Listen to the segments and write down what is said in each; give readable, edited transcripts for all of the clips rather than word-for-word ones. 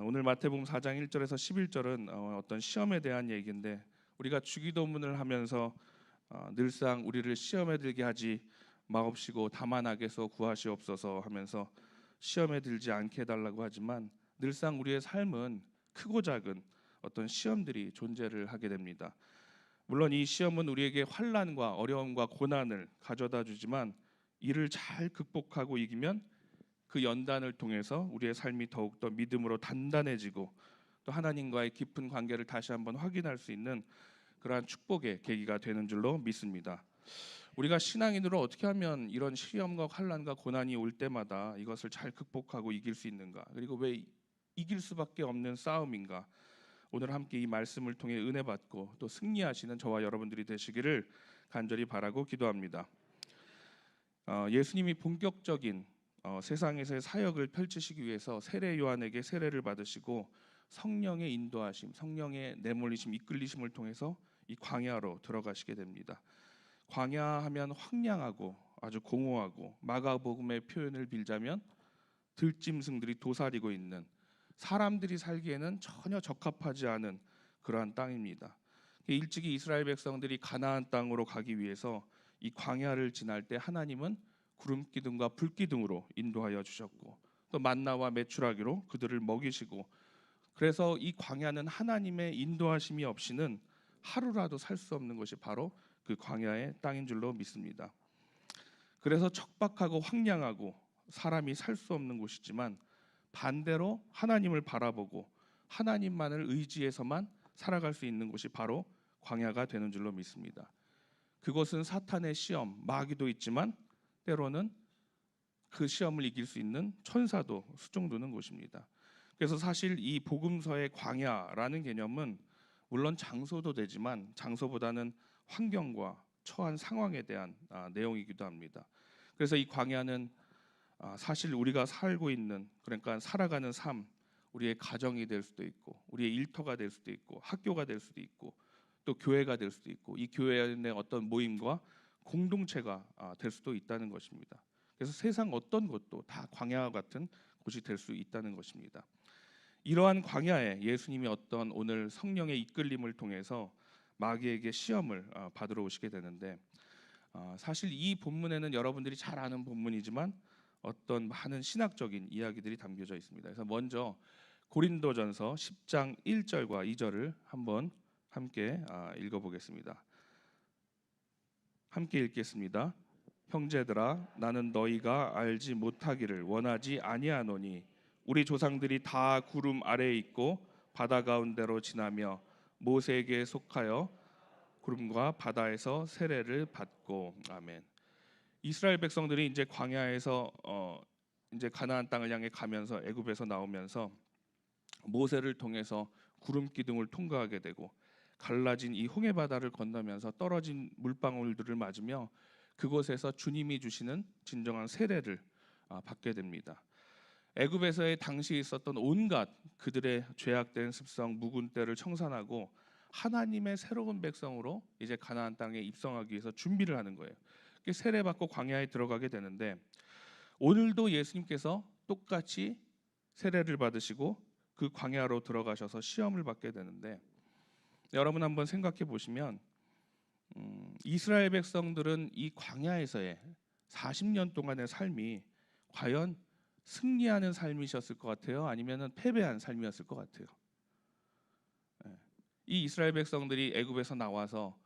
오늘 마태복음 4장 1절에서 11절은 어떤 시험에 대한 얘기인데, 우리가 주기도문을 하면서 늘상 우리를 시험에 들게 하지 마옵시고 다만 악에서 구하시옵소서 하면서 시험에 들지 않게 해달라고 하지만, 늘상 우리의 삶은 크고 작은 어떤 시험들이 존재를 하게 됩니다. 물론 이 시험은 우리에게 환난과 어려움과 고난을 가져다 주지만, 이를 잘 극복하고 이기면 그 연단을 통해서 우리의 삶이 더욱더 믿음으로 단단해지고, 또 하나님과의 깊은 관계를 다시 한번 확인할 수 있는 그러한 축복의 계기가 되는 줄로 믿습니다. 우리가 신앙인으로 어떻게 하면 이런 시험과 환난과 고난이 올 때마다 이것을 잘 극복하고 이길 수 있는가, 그리고 왜 이길 수밖에 없는 싸움인가, 오늘 함께 이 말씀을 통해 은혜 받고 또 승리하시는 저와 여러분들이 되시기를 간절히 바라고 기도합니다. 예수님이 본격적인 세상에서의 사역을 펼치시기 위해서 세례 요한에게 세례를 받으시고, 성령의 인도하심, 성령의 내몰리심, 이끌리심을 통해서 이 광야로 들어가시게 됩니다. 광야하면 황량하고 아주 공허하고, 마가복음의 표현을 빌자면 들짐승들이 도사리고 있는, 사람들이 살기에는 전혀 적합하지 않은 그러한 땅입니다. 일찍이 이스라엘 백성들이 가나안 땅으로 가기 위해서 이 광야를 지날 때 하나님은 구름 기둥과 불 기둥으로 인도하여 주셨고, 또 만나와 메추라기로 그들을 먹이시고, 그래서 이 광야는 하나님의 인도하심이 없이는 하루라도 살 수 없는 것이 바로 그 광야의 땅인 줄로 믿습니다. 그래서 척박하고 황량하고 사람이 살 수 없는 곳이지만, 반대로 하나님을 바라보고 하나님만을 의지해서만 살아갈 수 있는 곳이 바로 광야가 되는 줄로 믿습니다. 그것은 사탄의 시험, 마귀도 있지만 때로는 그 시험을 이길 수 있는 천사도 수종드는 곳입니다. 그래서 사실 이 복음서의 광야라는 개념은 물론 장소도 되지만, 장소보다는 환경과 처한 상황에 대한 내용이기도 합니다. 그래서 이 광야는 사실 우리가 살고 있는, 그러니까 살아가는 삶, 우리의 가정이 될 수도 있고, 우리의 일터가 될 수도 있고, 학교가 될 수도 있고, 또 교회가 될 수도 있고, 이 교회 내 어떤 모임과 공동체가 될 수도 있다는 것입니다. 그래서 세상 어떤 곳도 다 광야와 같은 곳이 될 수 있다는 것입니다. 이러한 광야에 예수님이 어떤 오늘 성령의 이끌림을 통해서 마귀에게 시험을 받으러 오시게 되는데, 사실 이 본문에는 여러분들이 잘 아는 본문이지만 어떤 많은 신학적인 이야기들이 담겨져 있습니다. 그래서 먼저 고린도전서 10장 1절과 2절을 한번 함께 읽어보겠습니다. 함께 읽겠습니다. 형제들아, 나는 너희가 알지 못하기를 원하지 아니하노니, 우리 조상들이 다 구름 아래에 있고 바다 가운데로 지나며 모세에게 속하여 구름과 바다에서 세례를 받고. 아멘. 이스라엘 백성들이 이제 광야에서 이제 가나안 땅을 향해 가면서, 애굽에서 나오면서 모세를 통해서 구름 기둥을 통과하게 되고, 갈라진 이 홍해 바다를 건너면서 떨어진 물방울들을 맞으며 그곳에서 주님이 주시는 진정한 세례를 받게 됩니다. 애굽에서의 당시 있었던 온갖 그들의 죄악된 습성, 묵은 때를 청산하고 하나님의 새로운 백성으로 이제 가나안 땅에 입성하기 위해서 준비를 하는 거예요. 세례받고 광야에 들어가게 되는데, 오늘도 예수님께서 똑같이 세례를 받으시고 그 광야로 들어가셔서 시험을 받게 되는데, 여러분 한번 생각해 보시면 이스라엘 백성들은 이 광야에서의 40년 동안의 삶이 과연 승리하는 삶이셨을 것 같아요? 아니면 패배한 삶이었을 것 같아요? 이 이스라엘 백성들이 애굽에서 나와서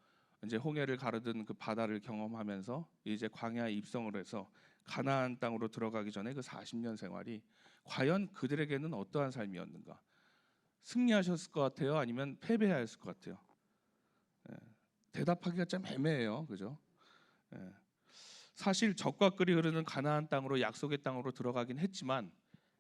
이제 홍해를 가르던 그 바다를 경험하면서 이제 광야에 입성을 해서 가나안 땅으로 들어가기 전에 그 40년 생활이 과연 그들에게는 어떠한 삶이었는가? 승리하셨을 것 같아요? 아니면 패배하였을 것 같아요? 대답하기가 좀 애매해요, 그죠? 사실 적과 꿀이 흐르는 가나안 땅으로, 약속의 땅으로 들어가긴 했지만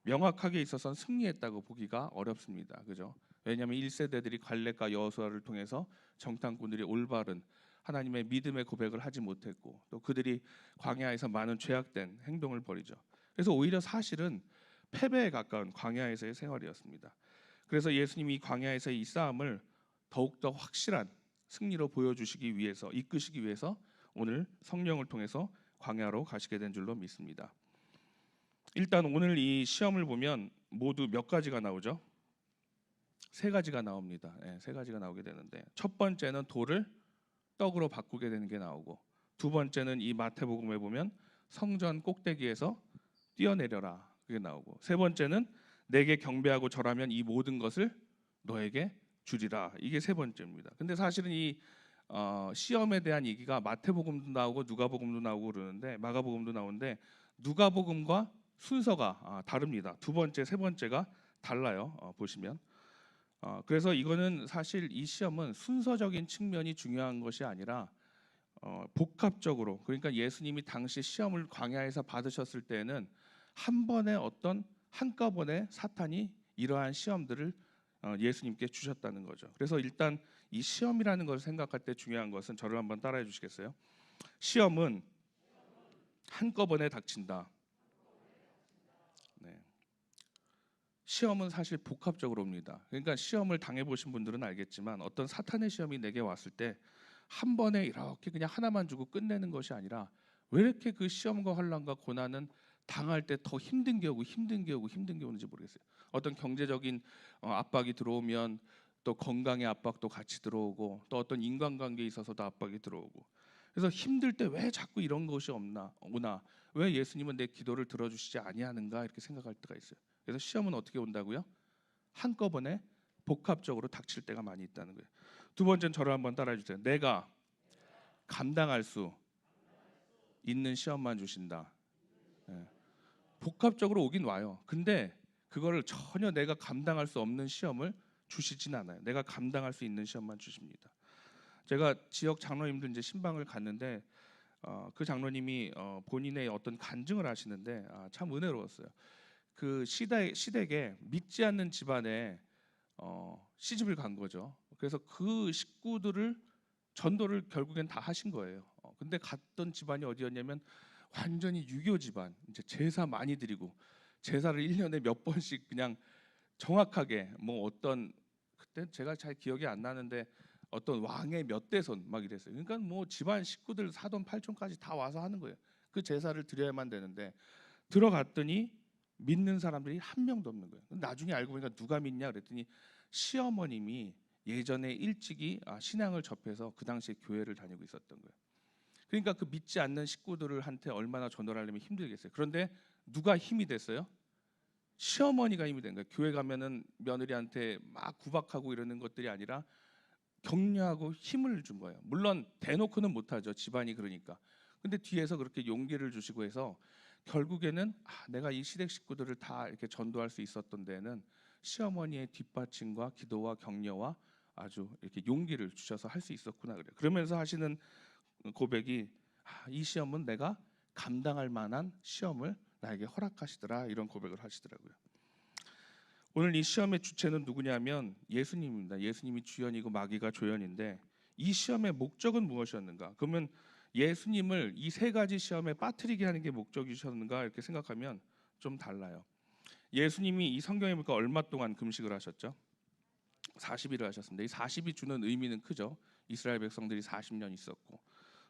명확하게 있어서는 승리했다고 보기가 어렵습니다, 그죠? 왜냐하면 1세대들이 갈렙과 여호수아를 통해서 정탐꾼들이 올바른 하나님의 믿음의 고백을 하지 못했고, 또 그들이 광야에서 많은 죄악된 행동을 벌이죠. 그래서 오히려 사실은 패배에 가까운 광야에서의 생활이었습니다. 그래서 예수님이 이 광야에서의 이 싸움을 더욱더 확실한 승리로 보여주시기 위해서, 이끄시기 위해서 오늘 성령을 통해서 광야로 가시게 된 줄로 믿습니다. 일단 오늘 이 시험을 보면 모두 몇 가지가 나오죠? 세 가지가 나옵니다. 세 가지가 나오게 되는데, 첫 번째는 돌을 떡으로 바꾸게 되는 게 나오고, 두 번째는 이 마태복음에 보면 성전 꼭대기에서 뛰어내려라 그게 나오고, 세 번째는 내게 경배하고 절하면 이 모든 것을 너에게 주리라, 이게 세 번째입니다. 근데 사실은 이 시험에 대한 얘기가 마태복음도 나오고 누가복음도 나오고 그러는데, 마가복음도 나오는데 누가복음과 순서가 다릅니다. 두 번째, 세 번째가 달라요. 보시면 그래서 이거는 사실 이 시험은 순서적인 측면이 중요한 것이 아니라 복합적으로, 그러니까 예수님이 당시 시험을 광야에서 받으셨을 때에는 한 번에 어떤 한꺼번에 사탄이 이러한 시험들을 예수님께 주셨다는 거죠. 그래서 일단 이 시험이라는 것을 생각할 때 중요한 것은, 저를 한번 따라해 주시겠어요? 시험은 한꺼번에 닥친다. 네. 시험은 사실 복합적으로 옵니다. 그러니까 시험을 당해보신 분들은 알겠지만, 어떤 사탄의 시험이 내게 왔을 때 한 번에 이렇게 그냥 하나만 주고 끝내는 것이 아니라, 왜 이렇게 그 시험과 환난과 고난은 당할 때 더 힘든 게 오고 힘든 게 오고 힘든 게 오는지 모르겠어요. 어떤 경제적인 압박이 들어오면 또 건강의 압박도 같이 들어오고, 또 어떤 인간관계에 있어서도 압박이 들어오고, 그래서 힘들 때 왜 자꾸 이런 것이 오나, 왜 예수님은 내 기도를 들어주시지 아니하는가, 이렇게 생각할 때가 있어요. 그래서 시험은 어떻게 온다고요? 한꺼번에 복합적으로 닥칠 때가 많이 있다는 거예요. 두 번째는 저를 한번 따라해 주세요. 내가 감당할 수 있는 시험만 주신다. 예. 복합적으로 오긴 와요. 근데 그거를 전혀 내가 감당할 수 없는 시험을 주시진 않아요. 내가 감당할 수 있는 시험만 주십니다. 제가 지역 장로님들 이제 신방을 갔는데, 그 장로님이 본인의 어떤 간증을 하시는데 참 은혜로웠어요. 그 시댁에 믿지 않는 집안에 시집을 간 거죠. 그래서 그 식구들을 전도를 결국엔 다 하신 거예요. 근데 갔던 집안이 어디였냐면 완전히 유교 집안. 이제 제사 많이 드리고, 제사를 1년에 몇 번씩 그냥 정확하게, 뭐 어떤, 그때 제가 잘 기억이 안 나는데 어떤 왕의 몇 대손 막 이랬어요. 그러니까 뭐 집안 식구들 사돈 팔촌까지 다 와서 하는 거예요. 그 제사를 드려야만 되는데, 들어갔더니 믿는 사람들이 한 명도 없는 거예요. 나중에 알고 보니까 누가 믿냐 그랬더니, 시어머님이 예전에 일찍이 신앙을 접해서 그 당시에 교회를 다니고 있었던 거예요. 그러니까 그 믿지 않는 식구들한테 얼마나 전도를 하려면 힘들겠어요. 그런데 누가 힘이 됐어요? 시어머니가 힘이 된 거예요. 교회 가면은 며느리한테 막 구박하고 이러는 것들이 아니라 격려하고 힘을 준 거예요. 물론 대놓고는 못하죠, 집안이 그러니까. 근데 뒤에서 그렇게 용기를 주시고 해서 결국에는 내가 이 시댁 식구들을 다 이렇게 전도할 수 있었던 데는 시어머니의 뒷받침과 기도와 격려와 아주 이렇게 용기를 주셔서 할 수 있었구나 그래요. 그러면서 하시는 고백이, 이 시험은 내가 감당할 만한 시험을 나에게 허락하시더라, 이런 고백을 하시더라고요. 오늘 이 시험의 주체는 누구냐면 예수님입니다. 예수님이 주연이고 마귀가 조연인데, 이 시험의 목적은 무엇이었는가? 그러면 예수님을 이 세 가지 시험에 빠뜨리게 하는 게 목적이셨는가, 이렇게 생각하면 좀 달라요. 예수님이 이 성경에 보니까 얼마 동안 금식을 하셨죠? 40일을 하셨습니다. 이 40이 주는 의미는 크죠. 이스라엘 백성들이 40년 있었고,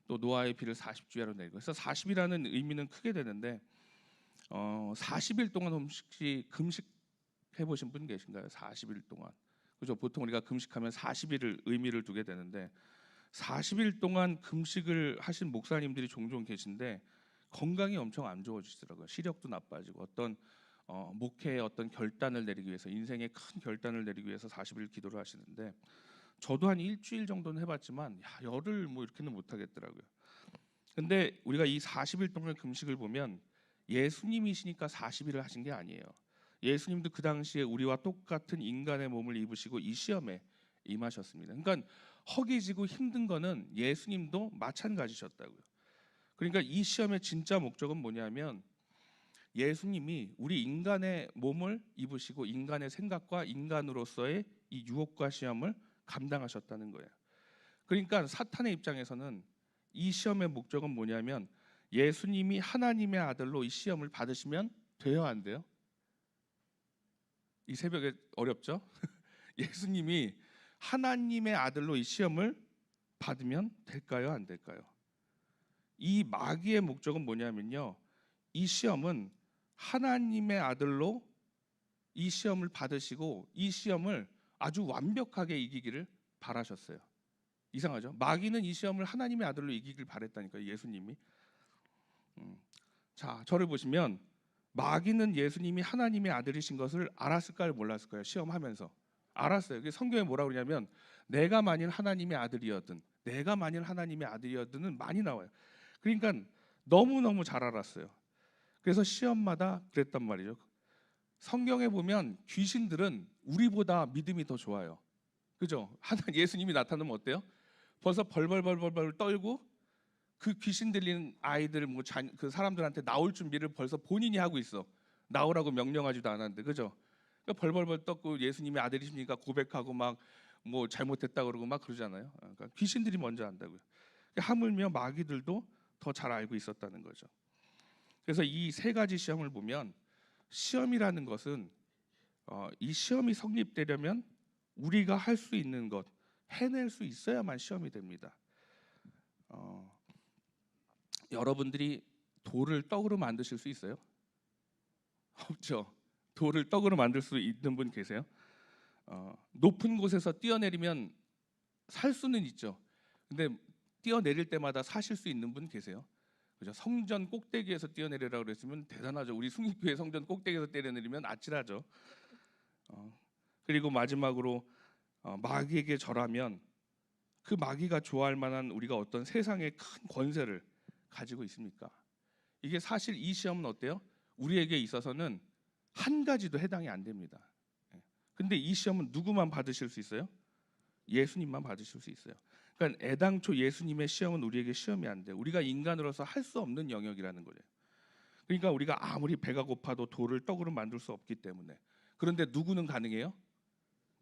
또 노아의 피를 40주야로 내고, 그래서 40이라는 의미는 크게 되는데, 40일 동안 혹시 금식해 보신 분 계신가요? 40일 동안. 그죠? 보통 우리가 금식하면 40일을 의미를 두게 되는데, 40일 동안 금식을 하신 목사님들이 종종 계신데 건강이 엄청 안 좋아지시더라고요. 시력도 나빠지고, 어떤 목회의 어떤 결단을 내리기 위해서, 인생의 큰 결단을 내리기 위해서 40일 기도를 하시는데, 저도 한 일주일 정도는 해봤지만 열흘 뭐 이렇게는 못 하겠더라고요. 근데 우리가 이 40일 동안 금식을 보면 예수님이시니까 40일을 하신 게 아니에요. 예수님도 그 당시에 우리와 똑같은 인간의 몸을 입으시고 이 시험에 임하셨습니다. 그러니까 허기지고 힘든 거는 예수님도 마찬가지셨다고요. 그러니까 이 시험의 진짜 목적은 뭐냐면, 예수님이 우리 인간의 몸을 입으시고 인간의 생각과 인간으로서의 이 유혹과 시험을 감당하셨다는 거예요. 그러니까 사탄의 입장에서는 이 시험의 목적은 뭐냐면, 예수님이 하나님의 아들로 이 시험을 받으시면 돼요, 안 돼요? 이 새벽에 어렵죠? 예수님이 하나님의 아들로 이 시험을 받으면 될까요, 안 될까요? 이 마귀의 목적은 뭐냐면요, 이 시험은 하나님의 아들로 이 시험을 받으시고 이 시험을 아주 완벽하게 이기기를 바라셨어요. 이상하죠? 마귀는 이 시험을 하나님의 아들로 이기길 바랬다니까요. 예수님이. 자, 저를 보시면 마귀는 예수님이 하나님의 아들이신 것을 알았을까요, 몰랐을까요? 시험하면서 알았어요. 그게 성경에 뭐라고 그러냐면 내가 만일 하나님의 아들이었든 내가 만일 하나님의 아들이었든은 많이 나와요. 그러니까 너무너무 잘 알았어요. 그래서 시험마다 그랬단 말이죠. 성경에 보면 귀신들은 우리보다 믿음이 더 좋아요. 그죠? 하나 예수님이 나타나면 어때요? 벌써 벌벌벌벌 떨고 그 귀신 들리는 아이들 그 사람들한테 나올 준비를 벌써 본인이 하고 있어. 나오라고 명령하지도 않았는데, 그죠? 그러니까 벌벌벌 떨고 예수님이 아들이십니까 고백하고 막 뭐 잘못했다 그러고 막 그러잖아요. 그러니까 귀신들이 먼저 안다고요. 그러니까 하물며 마귀들도 더 잘 알고 있었다는 거죠. 그래서 이 세 가지 시험을 보면 시험이라는 것은 이 시험이 성립되려면 우리가 할 수 있는 것, 해낼 수 있어야만 시험이 됩니다. 여러분들이 돌을 떡으로 만드실 수 있어요? 없죠. 돌을 떡으로 만들 수 있는 분 계세요? 높은 곳에서 뛰어내리면 살 수는 있죠. 근데 뛰어내릴 때마다 사실 수 있는 분 계세요? 그죠? 성전 꼭대기에서 뛰어내리라고 그랬으면 대단하죠. 우리 숭립교회 성전 꼭대기에서 뛰어내리면 아찔하죠. 그리고 마지막으로 마귀에게 절하면 그 마귀가 좋아할 만한 우리가 어떤 세상의 큰 권세를 가지고 있습니까? 이게 사실 이 시험은 어때요? 우리에게 있어서는 한 가지도 해당이 안 됩니다. 근데 이 시험은 누구만 받으실 수 있어요? 예수님만 받으실 수 있어요. 그러니까 애당초 예수님의 시험은 우리에게 시험이 안 돼요. 우리가 인간으로서 할 수 없는 영역이라는 거예요. 그러니까 우리가 아무리 배가 고파도 돌을 떡으로 만들 수 없기 때문에. 그런데 누구는 가능해요?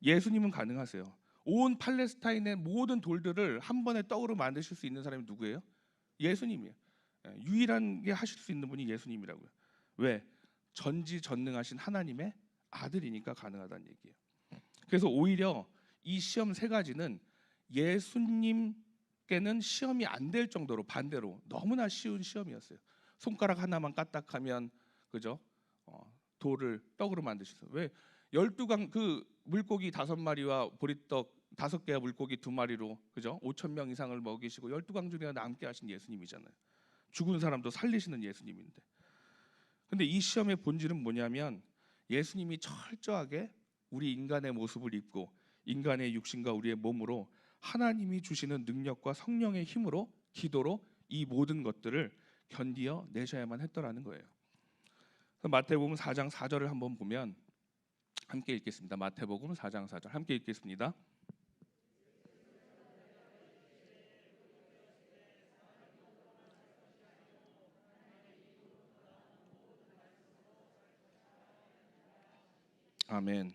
예수님은 가능하세요. 온 팔레스타인의 모든 돌들을 한 번에 떡으로 만드실 수 있는 사람이 누구예요? 예수님이에요. 유일하게 하실 수 있는 분이 예수님이라고요. 왜? 전지전능하신 하나님의 아들이니까 가능하다는 얘기예요. 그래서 오히려 이 시험 세 가지는 예수님께는 시험이 안 될 정도로 반대로 너무나 쉬운 시험이었어요. 손가락 하나만 까딱하면 그죠? 돌을 떡으로 만드셨어요. 왜? 12강 그 물고기 5마리와 보리떡 5개와 물고기 2마리로 그죠? 5,000명 이상을 먹이시고 12강줄이나 남게 하신 예수님이잖아요. 죽은 사람도 살리시는 예수님인데. 근데 이 시험의 본질은 뭐냐면 예수님이 철저하게 우리 인간의 모습을 입고 인간의 육신과 우리의 몸으로 하나님이 주시는 능력과 성령의 힘으로 기도로 이 모든 것들을 견디어 내셔야만 했더라는 거예요. 마태복음 4장 4절을 한번 보면 함께 읽겠습니다. 마태복음 4장 4절 함께 읽겠습니다. 아멘.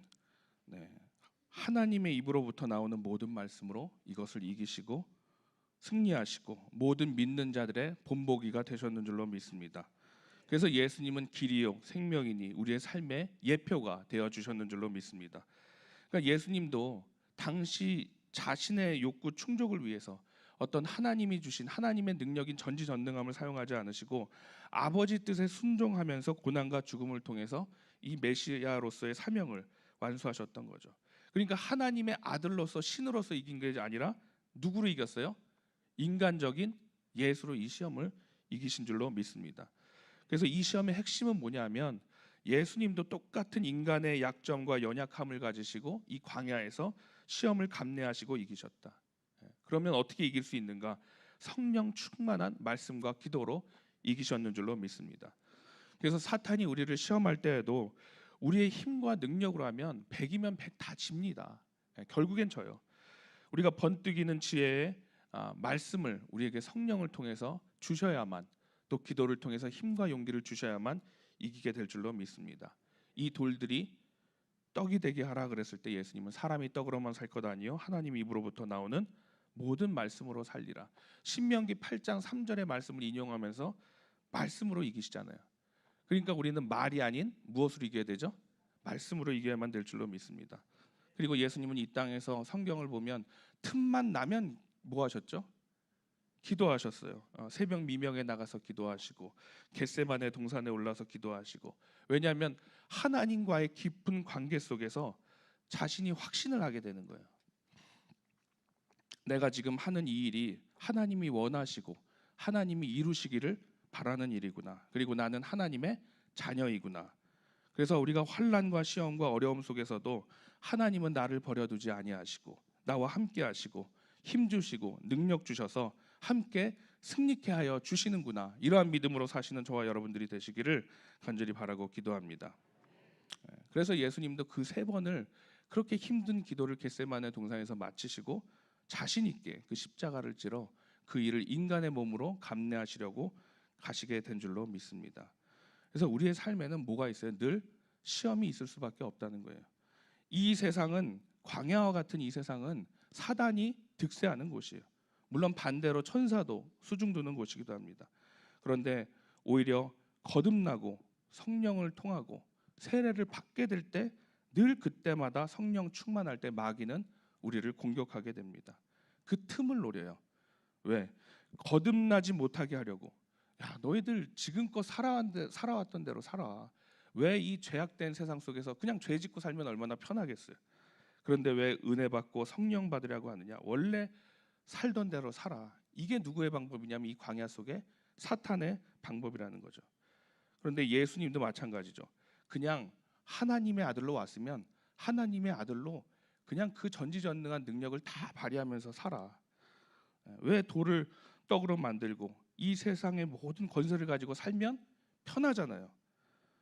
네. 하나님의 입으로부터 나오는 모든 말씀으로 이것을 이기시고 승리하시고 모든 믿는 자들의 본보기가 되셨는 줄로 믿습니다. 그래서 예수님은 길이요 생명이니 우리의 삶의 예표가 되어 주셨는 줄로 믿습니다. 그러니까 예수님도 당시 자신의 욕구 충족을 위해서 어떤 하나님이 주신 하나님의 능력인 전지전능함을 사용하지 않으시고 아버지 뜻에 순종하면서 고난과 죽음을 통해서 이 메시아로서의 사명을 완수하셨던 거죠. 그러니까 하나님의 아들로서 신으로서 이긴 게 아니라 누구로 이겼어요? 인간적인 예수로 이 시험을 이기신 줄로 믿습니다. 그래서 이 시험의 핵심은 뭐냐면 예수님도 똑같은 인간의 약점과 연약함을 가지시고 이 광야에서 시험을 감내하시고 이기셨다. 그러면 어떻게 이길 수 있는가? 성령 충만한 말씀과 기도로 이기셨는 줄로 믿습니다. 그래서 사탄이 우리를 시험할 때에도 우리의 힘과 능력으로 하면 100이면 100 다 집니다. 결국엔 져요. 우리가 번뜩이는 지혜의 말씀을 우리에게 성령을 통해서 주셔야만 또 기도를 통해서 힘과 용기를 주셔야만 이기게 될 줄로 믿습니다. 이 돌들이 떡이 되게 하라 그랬을 때 예수님은 사람이 떡으로만 살 것 아니요 하나님 입으로부터 나오는 모든 말씀으로 살리라. 신명기 8장 3절의 말씀을 인용하면서 말씀으로 이기시잖아요. 그러니까 우리는 말이 아닌 무엇으로 이겨야 되죠? 말씀으로 이겨야만 될 줄로 믿습니다. 그리고 예수님은 이 땅에서 성경을 보면 틈만 나면 뭐 하셨죠? 기도하셨어요. 새벽 미명에 나가서 기도하시고 겟세마네 동산에 올라서 기도하시고 왜냐하면 하나님과의 깊은 관계 속에서 자신이 확신을 하게 되는 거예요. 내가 지금 하는 이 일이 하나님이 원하시고 하나님이 이루시기를 바라는 일이구나. 그리고 나는 하나님의 자녀이구나. 그래서 우리가 환난과 시험과 어려움 속에서도 하나님은 나를 버려두지 아니하시고 나와 함께 하시고 힘 주시고 능력 주셔서 함께 승리케 하여 주시는구나. 이러한 믿음으로 사시는 저와 여러분들이 되시기를 간절히 바라고 기도합니다. 그래서 예수님도 그 3번을 그렇게 힘든 기도를 겟세마네 동산에서 마치시고 자신 있게 그 십자가를 지러 그 일을 인간의 몸으로 감내하시려고 가시게 된 줄로 믿습니다. 그래서 우리의 삶에는 뭐가 있어요? 늘 시험이 있을 수밖에 없다는 거예요. 이 세상은, 광야와 같은 이 세상은 사단이 득세하는 곳이에요. 물론 반대로 천사도 수중두는 곳이기도 합니다. 그런데 오히려 거듭나고 성령을 통하고 세례를 받게 될 때 늘 그때마다 성령 충만할 때 마귀는 우리를 공격하게 됩니다. 그 틈을 노려요. 왜? 거듭나지 못하게 하려고. 야, 너희들 지금껏 살아왔던 대로 살아. 왜 이 죄악된 세상 속에서 그냥 죄 짓고 살면 얼마나 편하겠어요. 그런데 왜 은혜 받고 성령 받으려고 하느냐? 원래 살던 대로 살아. 이게 누구의 방법이냐면 이 광야 속에 사탄의 방법이라는 거죠. 그런데 예수님도 마찬가지죠. 그냥 하나님의 아들로 왔으면 하나님의 아들로 그냥 그 전지전능한 능력을 다 발휘하면서 살아. 왜 돌을 떡으로 만들고 이 세상의 모든 권세를 가지고 살면 편하잖아요.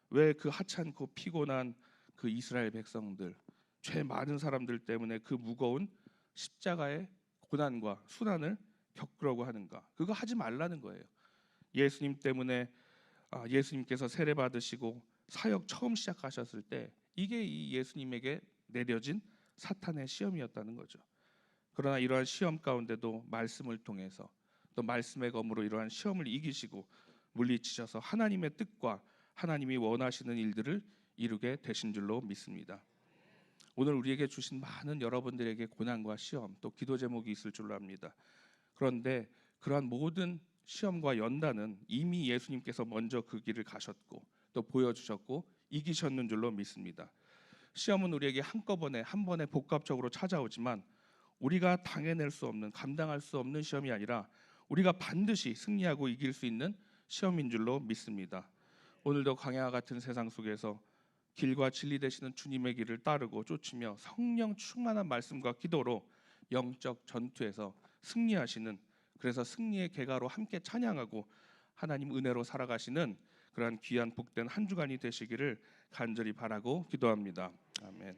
왜 그 하찮고 피곤한 그 이스라엘 백성들, 죄 많은 사람들 때문에 그 무거운 십자가의 고난과 순환을 겪으려고 하는가? 그거 하지 말라는 거예요. 예수님 때문에 예수님께서 세례 받으시고 사역 처음 시작하셨을 때 이게 이 예수님에게 내려진 사탄의 시험이었다는 거죠. 그러나 이러한 시험 가운데도 말씀을 통해서 또 말씀의 검으로 이러한 시험을 이기시고 물리치셔서 하나님의 뜻과 하나님이 원하시는 일들을 이루게 되신 줄로 믿습니다. 오늘 우리에게 주신 많은 여러분들에게 고난과 시험 또 기도 제목이 있을 줄로 압니다. 그런데 그러한 모든 시험과 연단은 이미 예수님께서 먼저 그 길을 가셨고 또 보여주셨고 이기셨는 줄로 믿습니다. 시험은 우리에게 한꺼번에 한 번에 복합적으로 찾아오지만 우리가 당해낼 수 없는, 감당할 수 없는 시험이 아니라 우리가 반드시 승리하고 이길 수 있는 시험인 줄로 믿습니다. 오늘도 광야와 같은 세상 속에서 길과 진리 되시는 주님의 길을 따르고 쫓으며 성령 충만한 말씀과 기도로 영적 전투에서 승리하시는, 그래서 승리의 계가로 함께 찬양하고 하나님 은혜로 살아가시는 그러한 귀한 복된 한 주간이 되시기를 간절히 바라고 기도합니다. 아멘.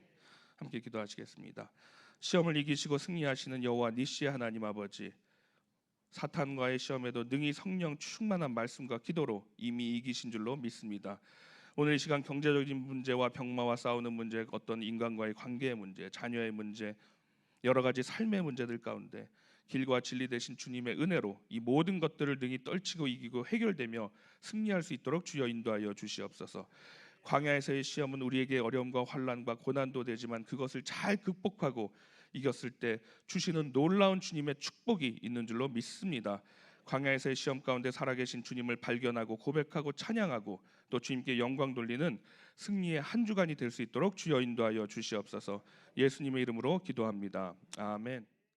함께 기도하시겠습니다. 시험을 이기시고 승리하시는 여호와 니시의 하나님 아버지, 사탄과의 시험에도 능히 성령 충만한 말씀과 기도로 이미 이기신 줄로 믿습니다. 오늘 이 시간 경제적인 문제와 병마와 싸우는 문제, 어떤 인간과의 관계의 문제, 자녀의 문제, 여러 가지 삶의 문제들 가운데 길과 진리 되신 주님의 은혜로 이 모든 것들을 능히 떨치고 이기고 해결되며 승리할 수 있도록 주여 인도하여 주시옵소서. 광야에서의 시험은 우리에게 어려움과 환난과 고난도 되지만 그것을 잘 극복하고 이겼을 때 주시는 놀라운 주님의 축복이 있는 줄로 믿습니다. 광야에서의 시험 가운데 살아계신 주님을 발견하고 고백하고 찬양하고 또 주님께 영광 돌리는 승리의 한 주간이 될 수 있도록 주여 인도하여 주시옵소서. 예수님의 이름으로 기도합니다. 아멘.